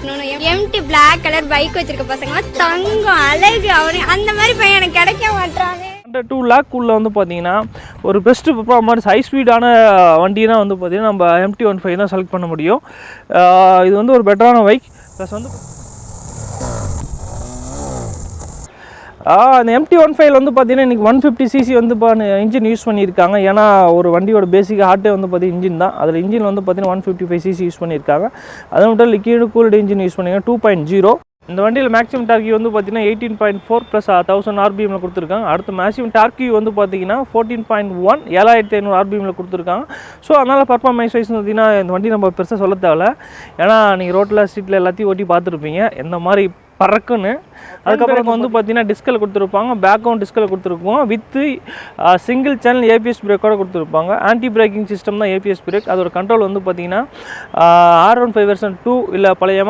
வரணும்னு empty black colour bike வச்சிருக்க பசங்க தங்கம் அழகு அவனு அந்த மாதிரி பையன் எனக்கு கிடைக்க மாட்டானே. 2 lakh உள்ள வந்து பார்த்தீங்கன்னா ஒரு பெஸ்ட் பர்ஃபார்மன்ஸ் ஹை ஸ்பீடான வண்டினா வந்து பார்த்தீங்கன்னா நம்ம MT-15 தான் செலக்ட் பண்ண முடியும். இது வந்து ஒரு பெட்டரான பைக். ப்ளஸ் வந்து அந்த MT-15 வந்து பார்த்தீங்கன்னா இன்றைக்கி 150cc வந்து இன்ஜின் யூஸ் பண்ணியிருக்காங்க. ஏன்னா ஒரு வண்டியோட பேசிக் ஹார்ட்டே வந்து பார்த்தீங்கன்னா இன்ஜின் தான். அதில் இன்ஜின் வந்து பார்த்தீங்கன்னா 155cc யூஸ் பண்ணியிருக்காங்க. அது மட்டும் லிக்விட் கூல்டு இன்ஜின் யூஸ் பண்ணியிருக்காங்க 2.0. இந்த வண்டியில் மேக்ஸிமம் டார்கி வந்து பார்த்தீங்கன்னா 18.4 + 1000 RPMல கொடுத்துருக்காங்க. அடுத்து மேக்ஸிமம் டார்கி வந்து பார்த்தீங்கன்னா 14.1 7500 RPMல கொடுத்துருக்காங்க. ஸோ அதனால் பர்ஃபார்மன்ஸ் வைஸ் பார்த்தீங்கன்னா இந்த வண்டி நம்ம பெருசாக சொல்ல தேவையில்ல. ஏன்னா நீங்கள் ரோட்டில் ஸ்ட்ரீட்டில் எல்லாத்தையும் ஓட்டி பார்த்துருப்பீங்க எந்த மாதிரி பறக்குன்னு. அதுக்கப்புறம் வந்து பார்த்தீங்கன்னா டிஸ்கில் கொடுத்துருப்பாங்க, பேக்கும் டிஸ்கில் கொடுத்துருப்போம் வித் சிங்கிள் சேனல் ABS பிரேக்கோட கொடுத்துருப்பாங்க. ஆன்டி பிரேக்கிங் சிஸ்டம் தான் ABS பிரேக். அதோட கண்ட்ரோல் வந்து பார்த்தீங்கன்னா R15 வெர்ஷன் 2 இல்லை பழைய